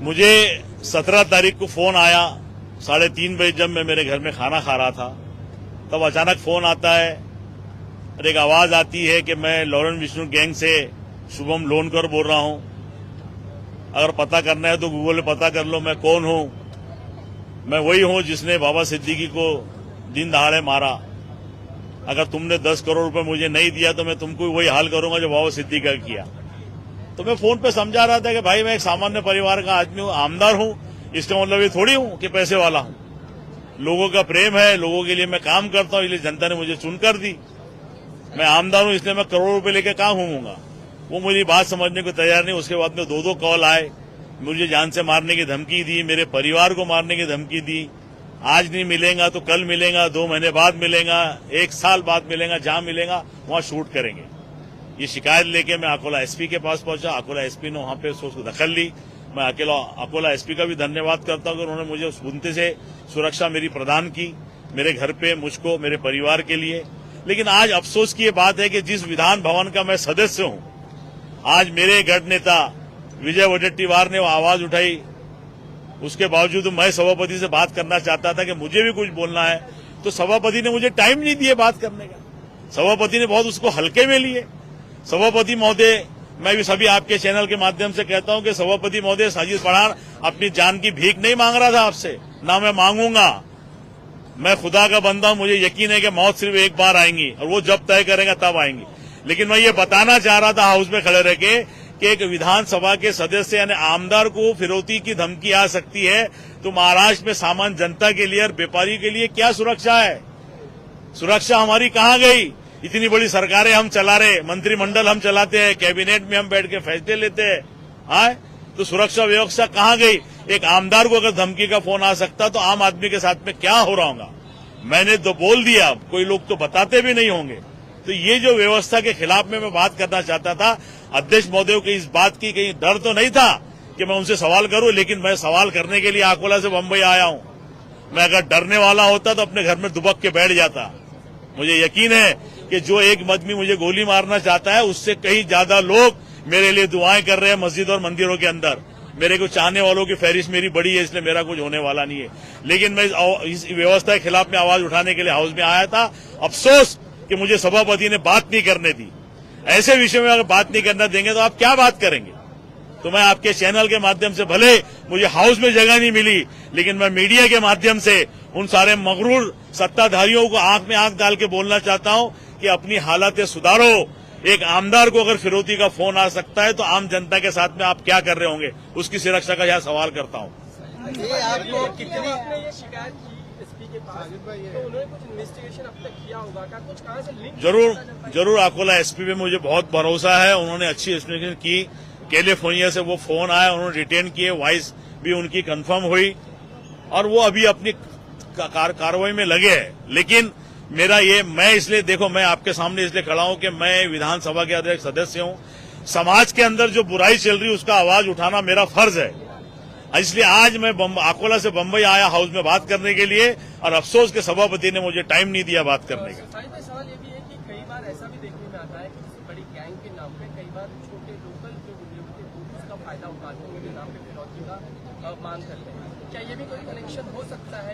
मुझे 17 तारीख को फोन आया 3:30 बजे, जब मैं मेरे घर में खाना खा रहा था, तब अचानक फोन आता है और एक आवाज आती है कि मैं लॉरेंस विष्णु गैंग से शुभम लोनकर बोल रहा हूं। अगर पता करना है तो गूगल में पता कर लो मैं कौन हूं। मैं वही हूं जिसने बाबा सिद्दीकी को दिन दहाड़े मारा। अगर तुमने 10 करोड़ रुपए मुझे नहीं दिया तो मैं तुमको वही हाल करूंगा जो बाबा सिद्दीकी का किया। तो मैं फोन पे समझा रहा था कि भाई मैं एक सामान्य परिवार का आदमी हूं, आमदार हूं, इसका मतलब ये थोड़ी हूं कि पैसे वाला हूं। लोगों का प्रेम है, लोगों के लिए मैं काम करता हूं, इसलिए जनता ने मुझे चुनकर दी। मैं आमदार हूं इसलिए मैं करोड़ों रुपए लेकर कहां घूमूंगा। वो मेरी बात समझने को तैयार नहीं। उसके बाद में 2 कॉल आए, मुझे जान से मारने की धमकी दी, मेरे परिवार को मारने की धमकी दी। आज नहीं मिलेगा तो कल मिलेगा, 2 महीने बाद मिलेगा, 1 साल बाद मिलेगा, जहां मिलेगा वहां शूट करेंगे। ये शिकायत लेके मैं अकोला एसपी के पास पहुंचा। अकोला एसपी ने वहां पे उसको दखल ली। मैं अकोला एसपी का भी धन्यवाद करता हूं कि उन्होंने मुझे उस बुनते से सुरक्षा मेरी प्रदान की, मेरे घर पे, मुझको, मेरे परिवार के लिए। लेकिन आज अफसोस की ये बात है कि जिस विधान भवन का मैं सदस्य हूं, आज मेरे गढ़ नेता विजय वडेट्टीवार ने वो आवाज उठाई। उसके बावजूद मैं सभापति से बात करना चाहता था कि मुझे भी कुछ बोलना है, तो सभापति ने मुझे टाइम नहीं दिया बात करने का। सभापति ने बहुत उसको हल्के में लिए। सभापति महोदय, मैं भी सभी आपके चैनल के माध्यम से कहता हूं कि सभापति महोदय, साजिद पठान अपनी जान की भीख नहीं मांग रहा था आपसे, ना मैं मांगूंगा। मैं खुदा का बंदा हूं, मुझे यकीन है कि मौत सिर्फ एक बार आएंगी और वो जब तय करेगा तब आएंगी। लेकिन मैं ये बताना चाह रहा था हाउस में खड़े रह के कि एक विधानसभा के सदस्य यानी आमदार को फिरौती की धमकी आ सकती है, तो महाराष्ट्र में सामान्य जनता के लिए और व्यापारी के लिए क्या सुरक्षा है? सुरक्षा हमारी कहां गई? इतनी बड़ी सरकारें हम चला रहे, मंत्रिमंडल हम चलाते हैं, कैबिनेट में हम बैठ के फैसले लेते हैं, तो सुरक्षा व्यवस्था कहां गई? एक आमदार को अगर धमकी का फोन आ सकता तो आम आदमी के साथ में क्या हो रहा होगा? मैंने तो बोल दिया, कोई लोग तो बताते भी नहीं होंगे। तो ये जो व्यवस्था के खिलाफ में मैं बात करना चाहता था। अध्यक्ष महोदय को इस बात की कहीं डर तो नहीं था कि मैं उनसे सवाल करूं, लेकिन मैं सवाल करने के लिए अकोला से बम्बई आया हूं। मैं अगर डरने वाला होता तो अपने घर में दुबक के बैठ जाता। मुझे यकीन है कि जो एक आदमी मुझे गोली मारना चाहता है, उससे कहीं ज्यादा लोग मेरे लिए दुआएं कर रहे हैं मस्जिद और मंदिरों के अंदर। मेरे को चाहने वालों की फहरिस्त मेरी बड़ी है, इसलिए मेरा कुछ होने वाला नहीं है। लेकिन मैं इस व्यवस्था के खिलाफ में आवाज उठाने के लिए हाउस में आया था। अफसोस कि मुझे सभापति ने बात नहीं करने दी। ऐसे विषय में अगर बात नहीं करना देंगे तो आप क्या बात करेंगे? तो मैं आपके चैनल के माध्यम से, भले मुझे हाउस में जगह नहीं मिली, लेकिन मैं मीडिया के माध्यम से उन सारे मगरूर सत्ताधारियों को आंख में आंख डाल के बोलना चाहता हूं कि अपनी हालतें सुधारो। एक आमदार को अगर फिरौती का फोन आ सकता है तो आम जनता के साथ में आप क्या कर रहे होंगे, उसकी सुरक्षा का यह सवाल करता हूं। आपको कितनी शिकायत की एसपी के पास, तो उन्होंने कुछ इन्वेस्टिगेशन अब तक किया होगा क्या? कुछ कहां से लिंक? जरूर अकोला एसपी पे मुझे बहुत भरोसा है। उन्होंने अच्छी इन्वेस्टिगेशन की। कैलिफोर्निया से वो फोन आया, उन्होंने रिटेन किए, वॉइस भी उनकी कंफर्म हुई और वो अभी अपनी कार्रवाई में लगे हैं। लेकिन मेरा ये, मैं इसलिए, देखो, मैं आपके सामने इसलिए खड़ा हूं कि मैं विधानसभा के अध्यक्ष सदस्य हूं। समाज के अंदर जो बुराई चल रही है उसका आवाज उठाना मेरा फर्ज है। इसलिए आज मैं अकोला से बम्बई आया हाउस में बात करने के लिए, और अफसोस के सभापति ने मुझे टाइम नहीं दिया बात करने का। सवाल ये भी है कि कई बार ऐसा भी देखने में आता है कि किसी बड़ी गैंग के नाम पे कई बार छोटे लोकल जो गुंडे होते हैं वो उसका फायदा उठाते हैं, उनके नाम पे फिरौती का मांग करते हैं। क्या ये भी कोई कनेक्शन हो सकता है?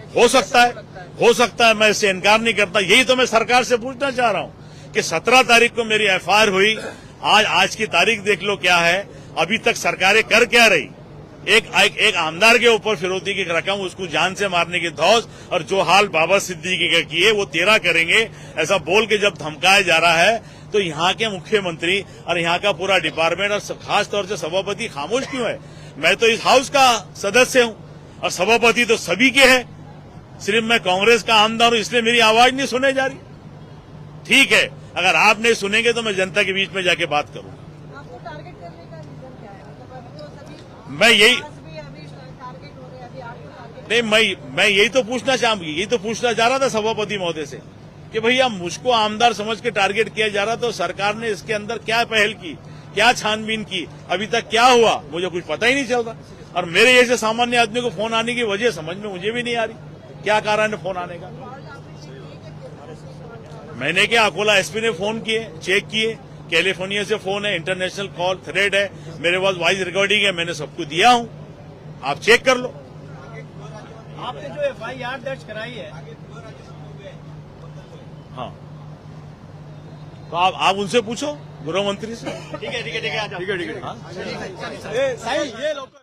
हो सकता है, मैं इससे इनकार नहीं करता। यही तो मैं सरकार से पूछना चाह रहा हूं कि 17 तारीख को मेरी एफआईआर हुई। आज की तारीख देख लो क्या है। अभी तक सरकारें कर क्या रही? एक आमदार के ऊपर फिरौती की रकम, उसको जान से मारने की धौस, और जो हाल बाबा सिद्दीकी का किए वो 13 करेंगे, ऐसा बोल के जब धमकाया जा रहा है, तो यहाँ के मुख्यमंत्री और यहाँ का पूरा डिपार्टमेंट और खास तौर से सभापति खामोश क्यों है? मैं तो इस हाउस का सदस्य हूं और सभापति तो सभी के हैं। सिर्फ मैं कांग्रेस का आमदार हूं, इसलिए मेरी आवाज नहीं सुने जा रही। ठीक है, अगर आप नहीं सुनेंगे तो मैं जनता के बीच में जाके बात करूंगा। आपको टारगेट करने का रीजन क्या है? मतलब तो सभी मैं यही टारगेट हो रहे हैं, अभी आपको टारगेट नहीं, मैं यही तो पूछना चाह रहा था सभापति महोदय से कि भैया मुझको आमदार समझ के टारगेट किया जा रहा, तो सरकार ने इसके अंदर क्या पहल की, क्या छानबीन की, अभी तक क्या हुआ, मुझे कुछ पता ही नहीं चल रहा। और मेरे जैसे सामान्य आदमी को फोन आने की वजह समझ में मुझे भी नहीं आ रही, क्या कारण है फोन आने का। मैंने क्या, अकोला एसपी ने फोन किए, चेक किए, कैलिफोर्निया से फोन है, इंटरनेशनल कॉल थ्रेड है, मेरे पास वॉइस रिकॉर्डिंग है, मैंने सबको दिया हूं। आप चेक कर लो। आपने जो FIR दर्ज कराई है, हाँ, तो आप उनसे पूछो, गृह मंत्री से। ठीक है, आ जाओ। हाँ? साईं ये लोग